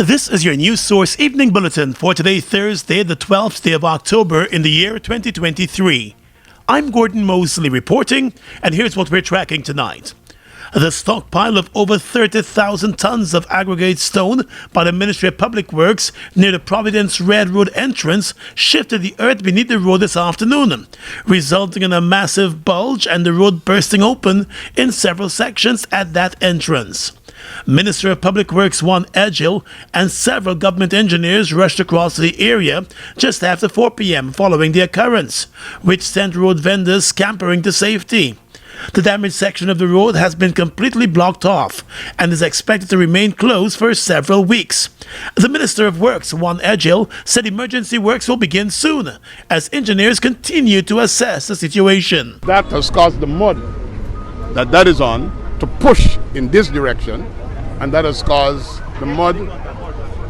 This is your news source evening bulletin for today, Thursday, the 12th day of October in the year 2023. I'm Gordon Mosley reporting, and here's what we're tracking tonight. The stockpile of over 30,000 tons of aggregate stone by the Ministry of Public Works near the Providence Red Road entrance shifted the earth beneath the road this afternoon, resulting in a massive bulge and the road bursting open in several sections at that entrance. Minister of Public Works Juan Edghill and several government engineers rushed across the area just after 4 p.m. following the occurrence, which sent road vendors scampering to safety. The damaged section of the road has been completely blocked off and is expected to remain closed for several weeks. The Minister of Works, Juan Edghill, said emergency works will begin soon as engineers continue to assess the situation. That has caused the mud that is on to push in this direction, and that has caused the mud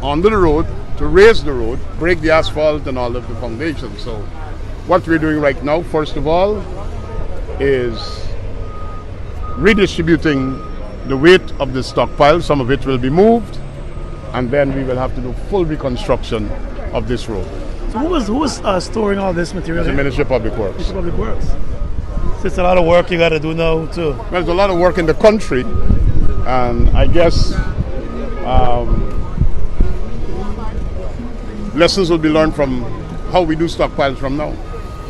on the road to raise the road, break the asphalt and all of the foundation. So what we're doing right now, first of all, is redistributing the weight of the stockpile. Some of it will be moved, and then we will have to do full reconstruction of this road. So who was storing all this material? The Ministry of Public Works. Ministry of Public Works. So it's a lot of work you got to do now too. Well, there's a lot of work in the country, and I guess lessons will be learned from how we do stockpiles from now.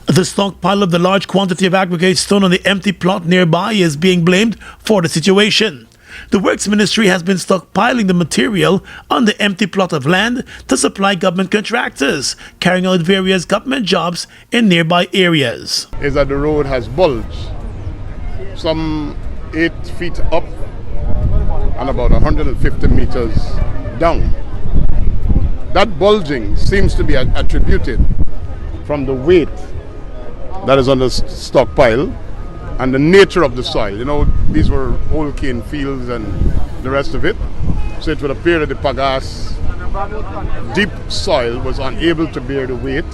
The stockpile of the large quantity of aggregate stone on the empty plot nearby is being blamed for the situation. The Works Ministry has been stockpiling the material on the empty plot of land to supply government contractors carrying out various government jobs in nearby areas. Is that the road has bulged some 8 feet up and about 150 meters down. That bulging seems to be attributed from the weight that is on the stockpile and the nature of the soil. You know, these were old cane fields and the rest of it. So it would appear that the pagasse, deep soil, was unable to bear the weight.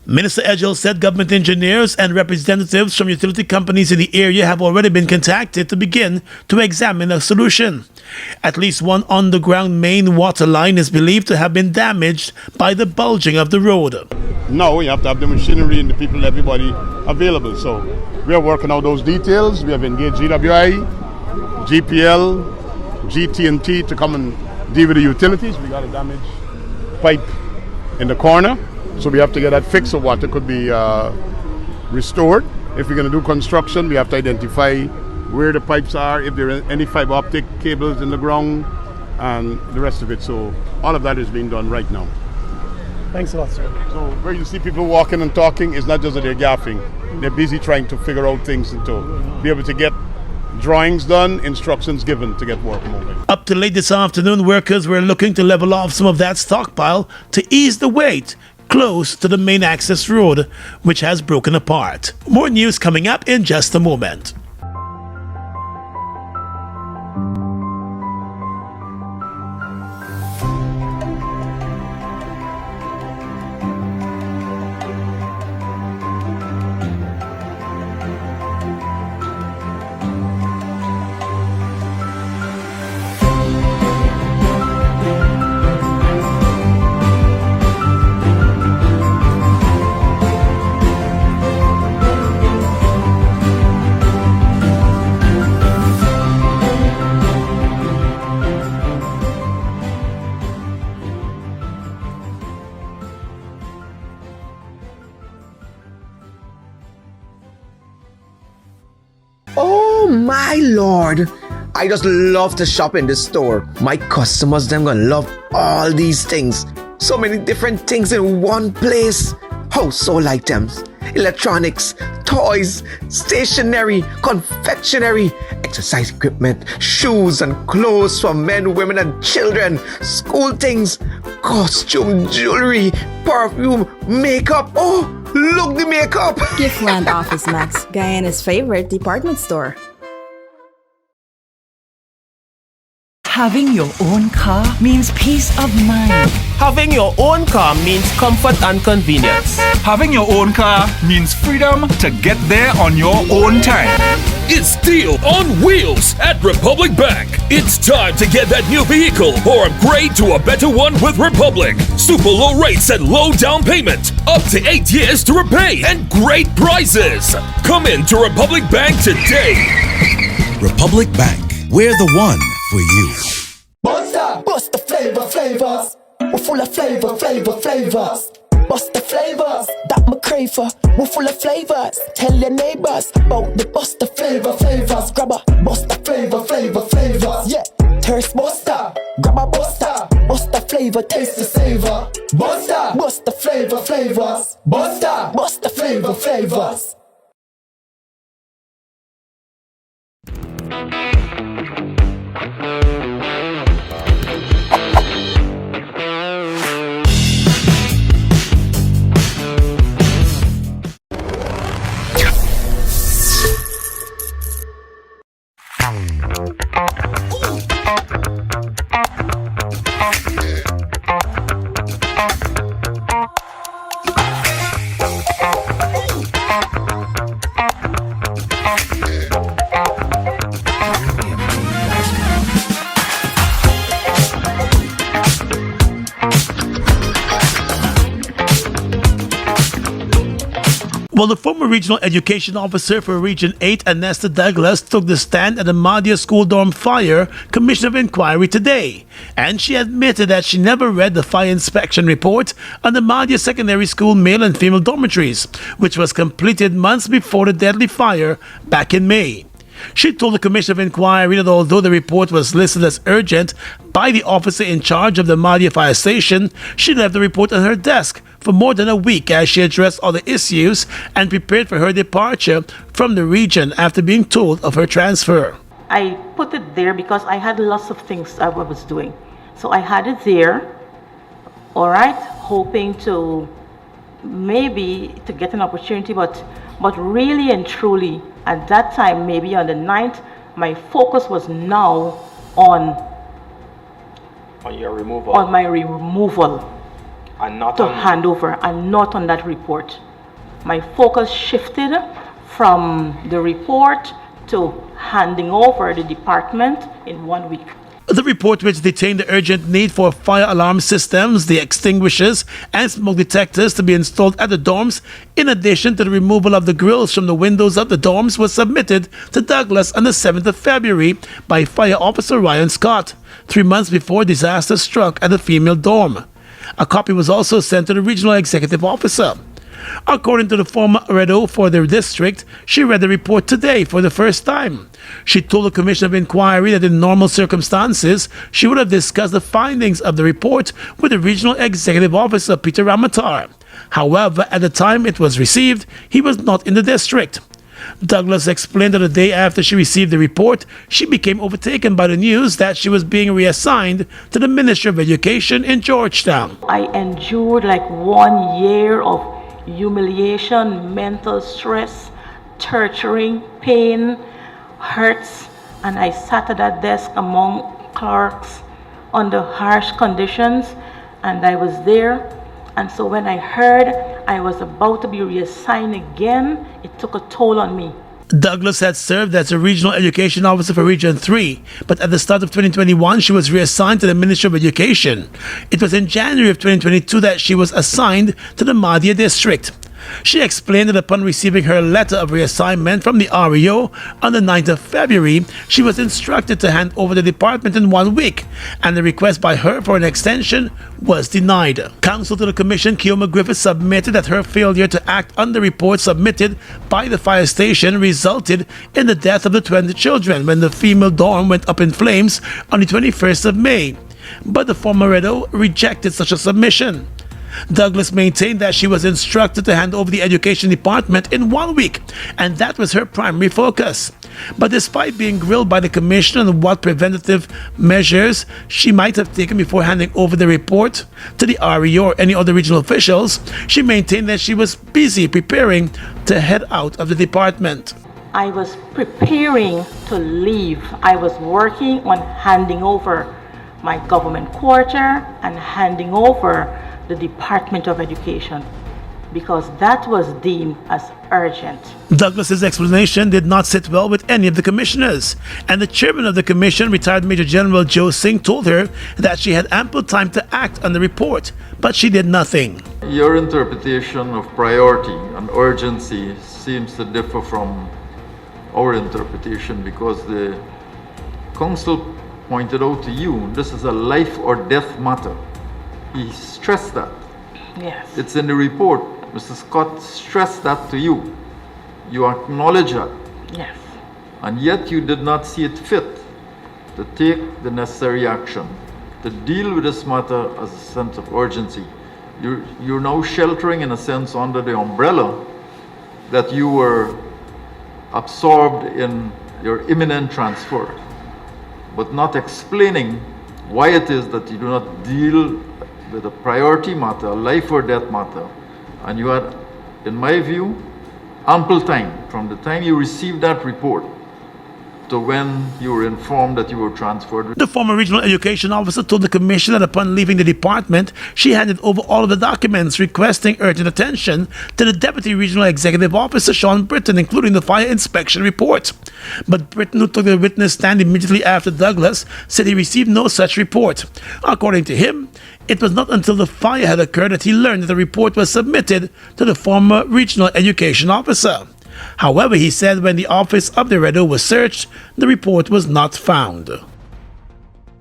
Minister Edghill said government engineers and representatives from utility companies in the area have already been contacted to begin to examine a solution. At least one underground main water line is believed to have been damaged by the bulging of the road. Now you have to have the machinery and the people, everybody available. So we are working out those details. We have engaged GWI, GPL, GT&T to come and deal with the utilities. We got a damaged pipe in the corner, so we have to get that fixed so water could be restored. If we're going to do construction, we have to identify where the pipes are, if there are any fiber optic cables in the ground, and the rest of it. So all of that is being done right now. Thanks a lot, sir. So where you see people walking and talking, it's not just that they're gaffing. They're busy trying to figure out things and to be able to get drawings done, instructions given to get work moving. Up to late this afternoon, workers were looking to level off some of that stockpile to ease the weight close to the main access road, which has broken apart. More news coming up in just a moment. Oh my lord, I just love to shop in this store. My customers, them gonna love all these things. So many different things in one place. Household items, electronics, toys, stationery, confectionery, exercise equipment, shoes and clothes for men, women and children, school things, costume, jewelry, perfume, makeup. Oh, look the makeup! Giftland Office Max, Guyana's favorite department store. Having your own car means peace of mind. Having your own car means comfort and convenience. Having your own car means freedom to get there on your own time. It's Deal on Wheels at Republic Bank. It's time to get that new vehicle or upgrade to a better one with Republic. Super low rates and low down payment. Up to 8 years to repay and great prizes. Come in to Republic Bank today. Republic Bank, we're the one for you. Bust the flavors. We're full of flavors. Bust the flavors that me crave for. We're full of flavors. Tell your neighbors about the bust the flavors. Grab a bust the flavors. Yeah, thirst buster. Grab a buster. Bust the flavor, taste the savor. Bust the flavors. Bust the flavors. Well, the former regional education officer for Region 8, Anesta Douglas, took the stand at the Mahdia School Dorm Fire Commission of Inquiry today. And she admitted that she never read the fire inspection report on the Mahdia Secondary School male and female dormitories, which was completed months before the deadly fire back in May. She told the Commission of Inquiry that although the report was listed as urgent by the officer in charge of the Mahdia Fire Station, she left the report on her desk for more than a week as she addressed other issues and prepared for her departure from the region after being told of her transfer. I put it there because I had lots of things I was doing. So I had it there, all right, hoping to maybe to get an opportunity, but really and truly, at that time, maybe on the 9th, my focus was now on your removal. On my removal. And not to on hand over, and not on that report. My focus shifted from the report to handing over the department in 1 week. The report, which detained the urgent need for fire alarm systems, the extinguishers, and smoke detectors to be installed at the dorms, in addition to the removal of the grills from the windows of the dorms, was submitted to Douglas on the 7th of February by Fire Officer Ryan Scott, 3 months before disaster struck at the female dorm. A copy was also sent to the regional executive officer. According to the former Redo for the district, she read the report today for the first time. She told the Commission of Inquiry that in normal circumstances, she would have discussed the findings of the report with the regional executive officer, Peter Ramatar. However, at the time it was received, he was not in the district. Douglas explained that the day after she received the report, she became overtaken by the news that she was being reassigned to the Ministry of Education in Georgetown. I endured like 1 year of humiliation, mental stress, torturing, pain, hurts, and I sat at that desk among clerks under harsh conditions, and I was there. And so when I heard I was about to be reassigned again, it took a toll on me. Douglas had served as a regional education officer for Region 3, but at the start of 2021, she was reassigned to the Ministry of Education. It was in January of 2022 that she was assigned to the Mahdia district. She explained that upon receiving her letter of reassignment from the REO on the 9th of February, she was instructed to hand over the department in 1 week, and the request by her for an extension was denied. Counsel to the Commission, Kioma Griffith, submitted that her failure to act on the report submitted by the fire station resulted in the death of the 20 children when the female dorm went up in flames on the 21st of May. But the former Redo rejected such a submission. Douglas maintained that she was instructed to hand over the education department in 1 week, and that was her primary focus. But despite being grilled by the commission on what preventative measures she might have taken before handing over the report to the REO or any other regional officials, she maintained that she was busy preparing to head out of the department. I was preparing to leave. I was working on handing over my government quarter and handing over the Department of Education, because that was deemed as urgent. Douglas's explanation did not sit well with any of the commissioners, and the chairman of the commission, retired Major General Joe Singh, told her that she had ample time to act on the report, but she did nothing. Your interpretation of priority and urgency seems to differ from our interpretation, because the council pointed out to you this is a life or death matter. He stressed that. Yes. It's in the report. Mr. Scott stressed that to you. You acknowledge that. Yes. And yet you did not see it fit to take the necessary action to deal with this matter as a sense of urgency. You're now sheltering, in a sense, under the umbrella that you were absorbed in your imminent transfer, but not explaining why it is that you do not deal with a priority matter, a life or death matter. And you had, in my view, ample time from the time you received that report to when you were informed that you were transferred. The former regional education officer told the commission that upon leaving the department, she handed over all of the documents requesting urgent attention to the deputy regional executive officer, Sean Britton, including the fire inspection report. But Britton, who took the witness stand immediately after Douglas, said he received no such report. According to him, it was not until the fire had occurred that he learned that the report was submitted to the former regional education officer. However, he said when the office of the Redo was searched, the report was not found.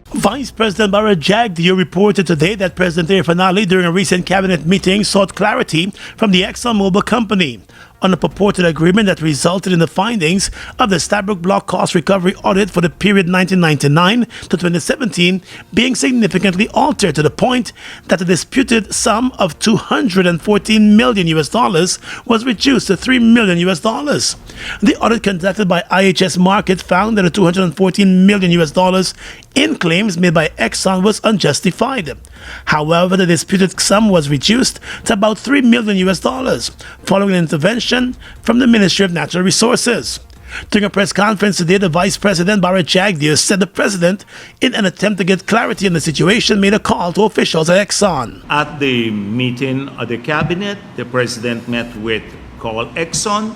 Vice President Bara Jagdeo reported today that President Irfanali, during a recent cabinet meeting, sought clarity from the Exxon Mobil company on a purported agreement that resulted in the findings of the Stabroek Block Cost Recovery Audit for the period 1999 to 2017 being significantly altered to the point that the disputed sum of $214 million was reduced to $3 million. The audit conducted by IHS Markit found that the $214 million in claims made by Exxon was unjustified. However, the disputed sum was reduced to about $3 million following an intervention from the Ministry of Natural Resources. During a press conference today, the Vice President, Bara Jagdeo, said the President, in an attempt to get clarity on the situation, made a call to officials at Exxon. At the meeting of the Cabinet, the President met with Exxon.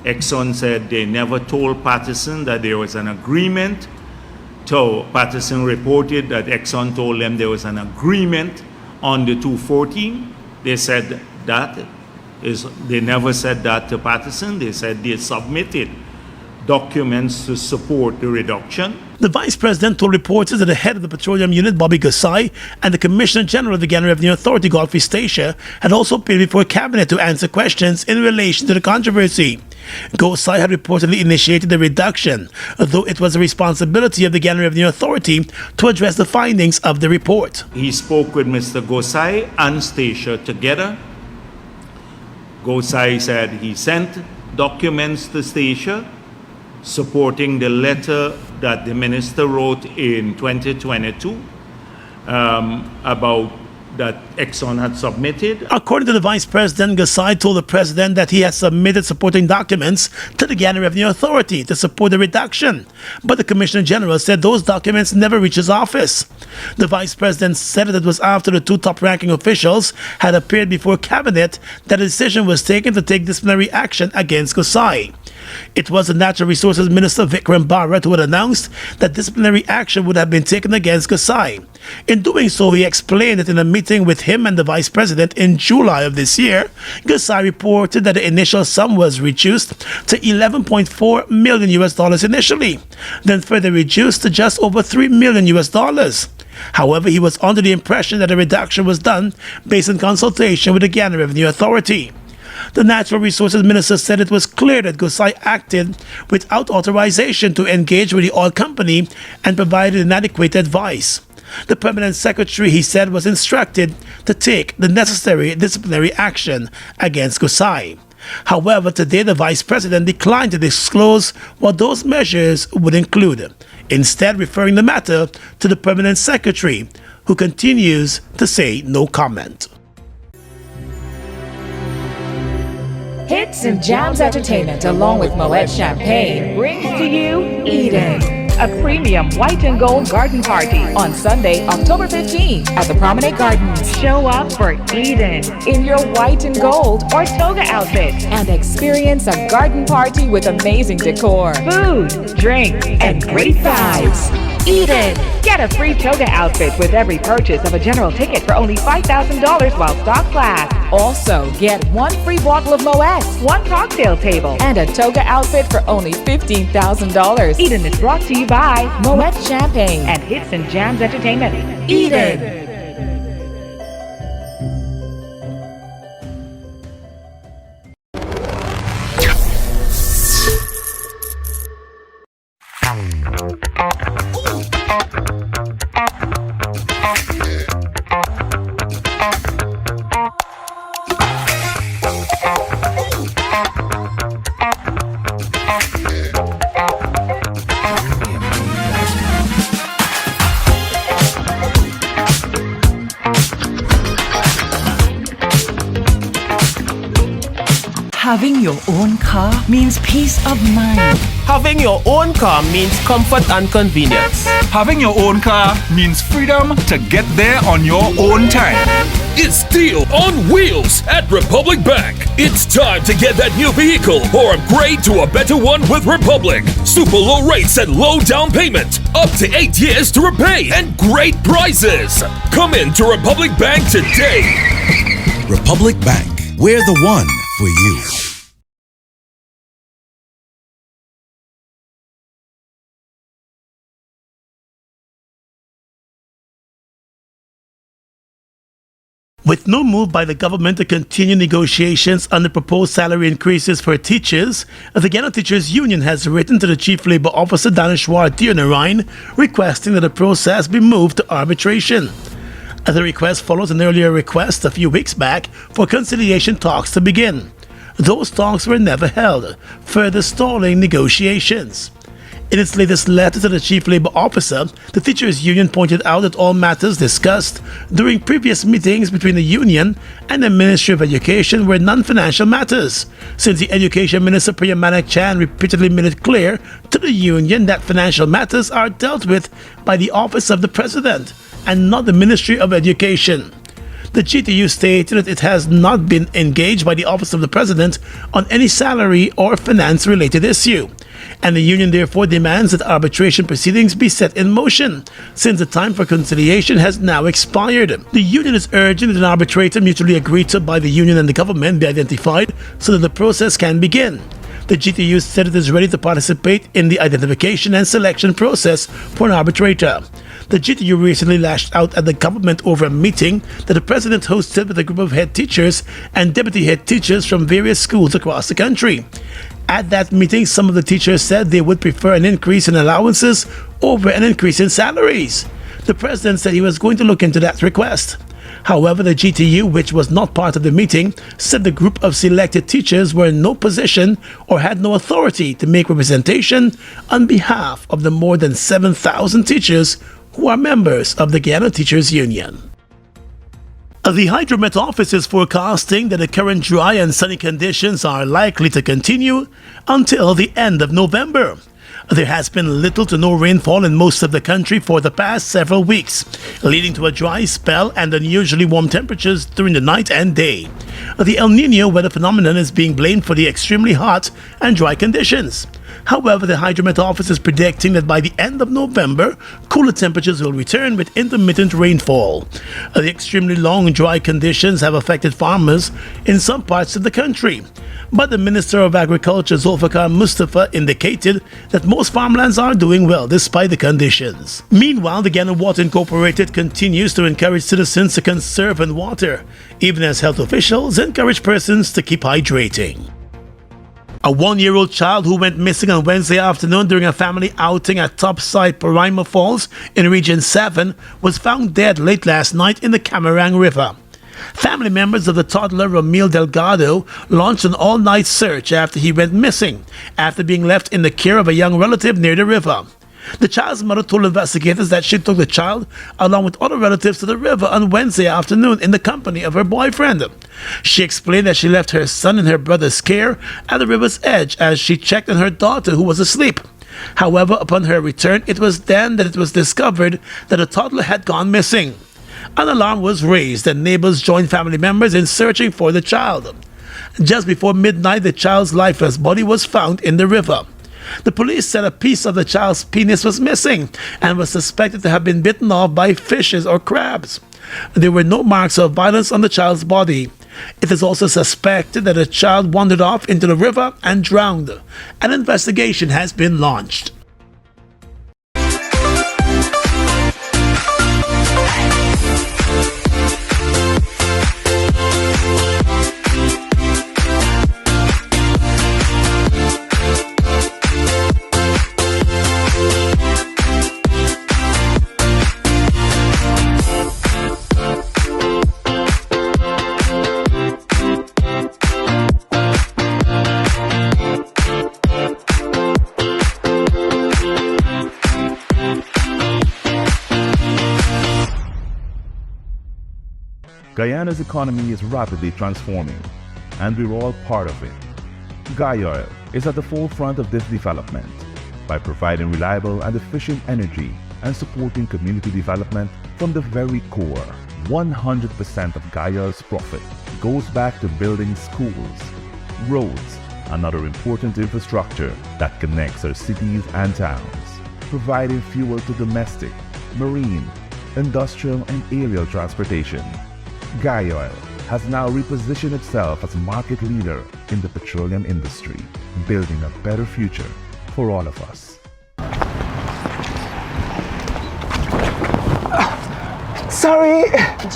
Exxon said they never told Patterson that there was an agreement. So Patterson reported that Exxon told them there was an agreement on the 214. They said they never said that to Patterson. They said they submitted documents to support the reduction. The Vice President told reporters that the head of the Petroleum Unit, Bobby Gusai, and the Commissioner General of the Guyana Revenue Authority, Godfrey Stacia, had also appeared before Cabinet to answer questions in relation to the controversy. Gusai had reportedly initiated the reduction, though it was the responsibility of the Guyana Revenue Authority to address the findings of the report. He spoke with Mr. Gusai and Stacia together. Gusai said he sent documents to Stacia supporting the letter that the minister wrote in 2022 about that Exxon had submitted. According to the Vice President, Gusai told the President that he has submitted supporting documents to the Guyana Revenue Authority to support the reduction, but the Commissioner General said those documents never reached his office. The Vice President said that it was after the two top-ranking officials had appeared before Cabinet that a decision was taken to take disciplinary action against Gusai. It was the Natural Resources Minister Vikram Bharat who had announced that disciplinary action would have been taken against Gusai. In doing so, he explained that in a meeting with him and the Vice President in July of this year, Gusai reported that the initial sum was reduced to $11.4 million initially, then further reduced to just over $3 million. However, he was under the impression that the reduction was done based on consultation with the Guyana Revenue Authority. The Natural Resources Minister said it was clear that Gusai acted without authorization to engage with the oil company and provided inadequate advice. The Permanent Secretary, he said, was instructed to take the necessary disciplinary action against Gusai. However, today the Vice President declined to disclose what those measures would include, instead referring the matter to the Permanent Secretary, who continues to say no comment. Hits and Jams Entertainment, along with Moet Champagne, brings to you Eden, a premium white and gold garden party on Sunday, October 15th at the Promenade Gardens. Show up for Eden in your white and gold or toga outfit and experience a garden party with amazing decor, food, drinks, and great vibes. Eden. Get a free toga outfit with every purchase of a general ticket for only $5,000 while stocks last. Also, get one free bottle of Moet, one cocktail table, and a toga outfit for only $15,000. Eden is brought to you by Moet Champagne and Hits and Jams Entertainment. Eden. Having your own car means peace of mind. Having your own car means comfort and convenience. Having your own car means freedom to get there on your own time. It's Deal on Wheels at Republic Bank. It's time to get that new vehicle or upgrade to a better one with Republic. Super low rates and low down payment. Up to 8 years to repay and great prizes. Come in to Republic Bank today. Republic Bank, we're the one for you. With no move by the government to continue negotiations on the proposed salary increases for teachers, the Guyana Teachers Union has written to the Chief Labour Officer Danishwar Tionarine requesting that the process be moved to arbitration. The request follows an earlier request a few weeks back for conciliation talks to begin. Those talks were never held, further stalling negotiations. In its latest letter to the Chief Labour Officer, the Teachers Union pointed out that all matters discussed during previous meetings between the Union and the Ministry of Education were non-financial matters, since the Education Minister Priyamanak Chan repeatedly made it clear to the Union that financial matters are dealt with by the Office of the President and not the Ministry of Education. The GTU stated that it has not been engaged by the Office of the President on any salary or finance-related issue, and the union therefore demands that arbitration proceedings be set in motion, since the time for conciliation has now expired. The union is urging that an arbitrator mutually agreed to by the union and the government be identified so that the process can begin. The GTU said it is ready to participate in the identification and selection process for an arbitrator. The GTU recently lashed out at the government over a meeting that the president hosted with a group of head teachers and deputy head teachers from various schools across the country. At that meeting, some of the teachers said they would prefer an increase in allowances over an increase in salaries. The president said he was going to look into that request. However, the GTU, which was not part of the meeting, said the group of selected teachers were in no position or had no authority to make representation on behalf of the more than 7,000 teachers who are members of the Guyana Teachers Union. The Hydromet Office is forecasting that the current dry and sunny conditions are likely to continue until the end of November. There has been little to no rainfall in most of the country for the past several weeks, leading to a dry spell and unusually warm temperatures during the night and day. The El Niño weather phenomenon is being blamed for the extremely hot and dry conditions. However, the Hydromet Office is predicting that by the end of November, cooler temperatures will return with intermittent rainfall. The extremely long dry conditions have affected farmers in some parts of the country. But the Minister of Agriculture, Zulfikar Mustafa, indicated that most farmlands are doing well despite the conditions. Meanwhile, the Guyana Water Incorporated continues to encourage citizens to conserve water, even as health officials encourage persons to keep hydrating. A 1-year-old child who went missing on Wednesday afternoon during a family outing at Topside Paraima Falls in Region 7 was found dead late last night in the Camarang River. Family members of the toddler Ramil Delgado launched an all-night search after he went missing, after being left in the care of a young relative near the river. The child's mother told investigators that she took the child along with other relatives to the river on Wednesday afternoon in the company of her boyfriend. She explained that she left her son in her brother's care at the river's edge as she checked on her daughter, who was asleep. However, upon her return, it was then that it was discovered that the toddler had gone missing. An alarm was raised and neighbors joined family members in searching for the child. Just before midnight, the child's lifeless body was found in the river. The police said a piece of the child's penis was missing and was suspected to have been bitten off by fishes or crabs. There were no marks of violence on the child's body. It is also suspected that the child wandered off into the river and drowned. An investigation has been launched. Guyana's economy is rapidly transforming, and we're all part of it. Guyoil is at the forefront of this development by providing reliable and efficient energy and supporting community development from the very core. 100% of Guyoil's profit goes back to building schools, roads, and other important infrastructure that connects our cities and towns, providing fuel to domestic, marine, industrial, and aerial transportation. Guyoil has now repositioned itself as market leader in the petroleum industry, building a better future for all of us. Sorry.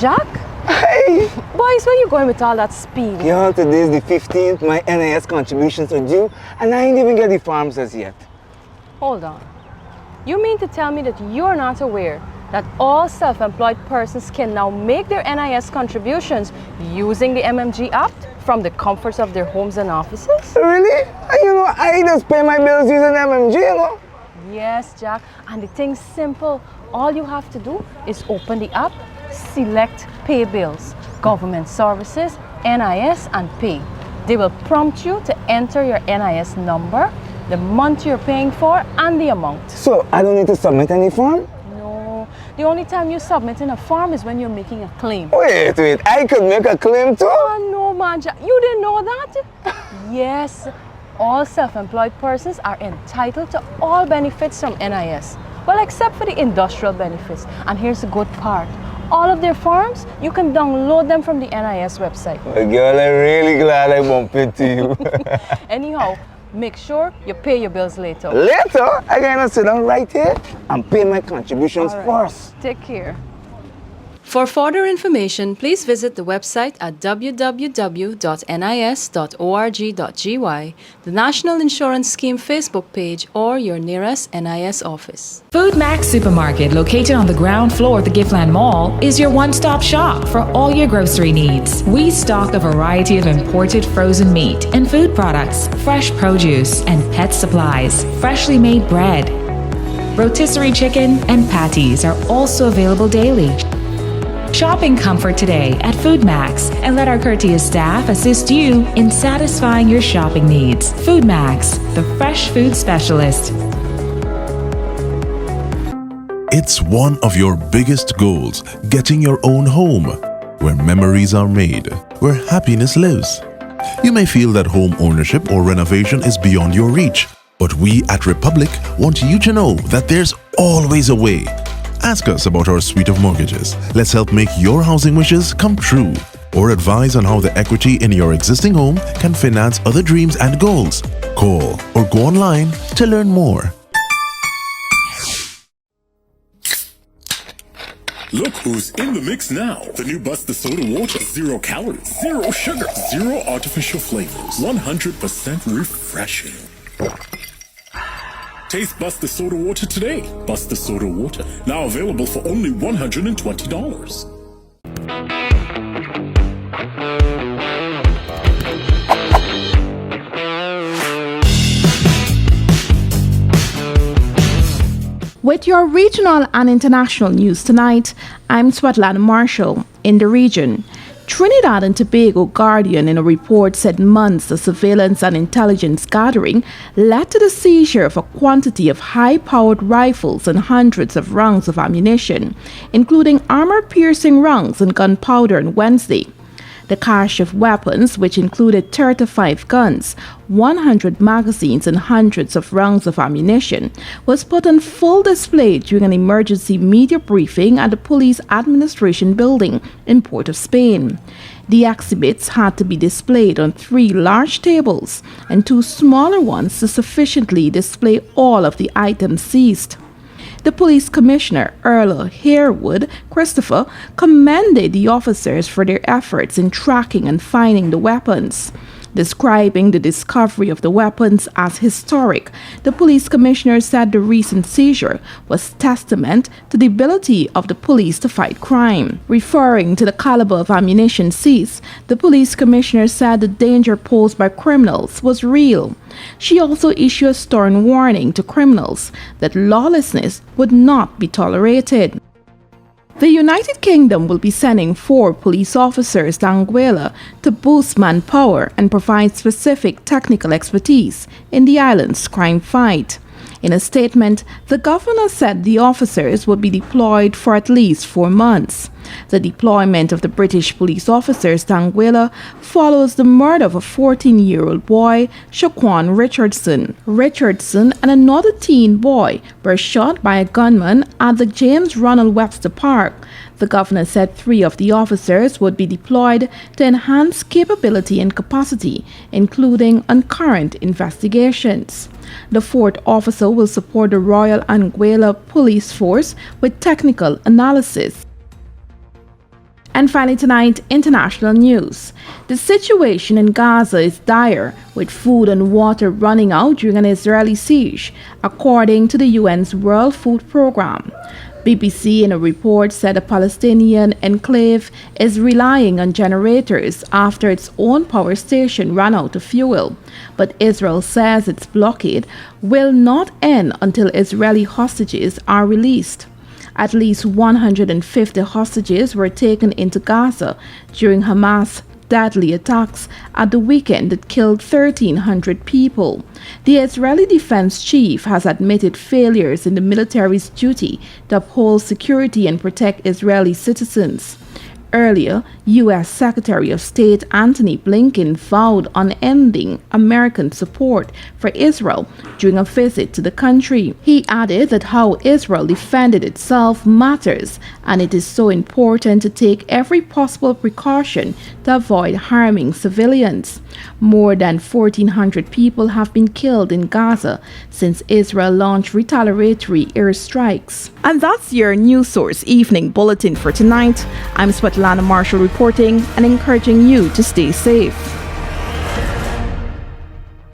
Jack? Hey. Boys, where you going with all that speed? Yo, today's the 15th. My NIS contributions are due, and I ain't even get the forms as yet. Hold on. You mean to tell me that you're not aware that all self-employed persons can now make their NIS contributions using the MMG app from the comforts of their homes and offices? Really? I just pay my bills using MMG, Yes, Jack. And the thing's simple. All you have to do is open the app, select Pay Bills, Government Services, NIS, and Pay. They will prompt you to enter your NIS number, the month you're paying for, and the amount. So I don't need to submit any form? The only time you submit in a form is when you're making a claim. Wait, I could make a claim too? Oh no, man, you didn't know that? Yes, all self-employed persons are entitled to all benefits from NIS. Well, except for the industrial benefits. And here's the good part. All of their forms, you can download them from the NIS website. Well, girl, I'm really glad I bumped into you. Anyhow, make sure you pay your bills later. Later? I gotta sit down right here and pay my contributions first. Take care. For further information, please visit the website at www.nis.org.gy, the National Insurance Scheme Facebook page, or your nearest NIS office. Food Max Supermarket, located on the ground floor of the Giftland Mall, is your one-stop shop for all your grocery needs. We stock a variety of imported frozen meat and food products, fresh produce, and pet supplies, freshly made bread. Rotisserie chicken and patties are also available daily. Shop in comfort today at Food Max and let our courteous staff assist you in satisfying your shopping needs. Food Max, the fresh food specialist. It's one of your biggest goals, getting your own home, where memories are made, where happiness lives. You may feel that home ownership or renovation is beyond your reach, but we at Republic want you to know that there's always a way. Ask us about our suite of mortgages. Let's help make your housing wishes come true. Or advise on how the equity in your existing home can finance other dreams and goals. Call or go online to learn more. Look who's in the mix now. The new Buster Soda Water. 0 calories, 0 sugar, 0 artificial flavors. 100% refreshing. Taste Buster Soda Water today. Buster Soda Water. Now available for only $120. With your regional and international news tonight, I'm Svetlana Marshall in the region. Trinidad and Tobago Guardian in a report said months of surveillance and intelligence gathering led to the seizure of a quantity of high-powered rifles and hundreds of rounds of ammunition, including armor-piercing rounds and gunpowder on Wednesday. The cache of weapons, which included 35 guns, 100 magazines and hundreds of rounds of ammunition, was put on full display during an emergency media briefing at the Police Administration Building in Port of Spain. The exhibits had to be displayed on 3 large tables and 2 smaller ones to sufficiently display all of the items seized. The police commissioner, Earl Harewood Christopher, commended the officers for their efforts in tracking and finding the weapons. Describing the discovery of the weapons as historic, the police commissioner said the recent seizure was testament to the ability of the police to fight crime. Referring to the caliber of ammunition seized, the police commissioner said the danger posed by criminals was real. She also issued a stern warning to criminals that lawlessness would not be tolerated. The United Kingdom will be sending 4 police officers to Anguilla to boost manpower and provide specific technical expertise in the island's crime fight. In a statement, the governor said the officers would be deployed for at least 4 months. The deployment of the British police officers to Anguilla follows the murder of a 14-year-old boy, Shaquan Richardson. Richardson and another teen boy were shot by a gunman at the James Ronald Webster Park. The governor said 3 of the officers would be deployed to enhance capability and capacity, including on current investigations. The 4th officer will support the Royal Anguilla Police Force with technical analysis. And finally tonight, international news. The situation in Gaza is dire, with food and water running out during an Israeli siege, according to the UN's World Food Programme. BBC in a report said the Palestinian enclave is relying on generators after its own power station ran out of fuel. But Israel says its blockade will not end until Israeli hostages are released. At least 150 hostages were taken into Gaza during Hamas' deadly attacks at the weekend that killed 1,300 people. The Israeli defense chief has admitted failures in the military's duty to uphold security and protect Israeli citizens. Earlier, U.S. Secretary of State Antony Blinken vowed on ending American support for Israel during a visit to the country. He added that how Israel defended itself matters, and it is so important to take every possible precaution to avoid harming civilians. More than 1,400 people have been killed in Gaza since Israel launched retaliatory airstrikes. And that's your News Source Evening Bulletin for tonight. I'm Svetlana Marshall reporting and encouraging you to stay safe.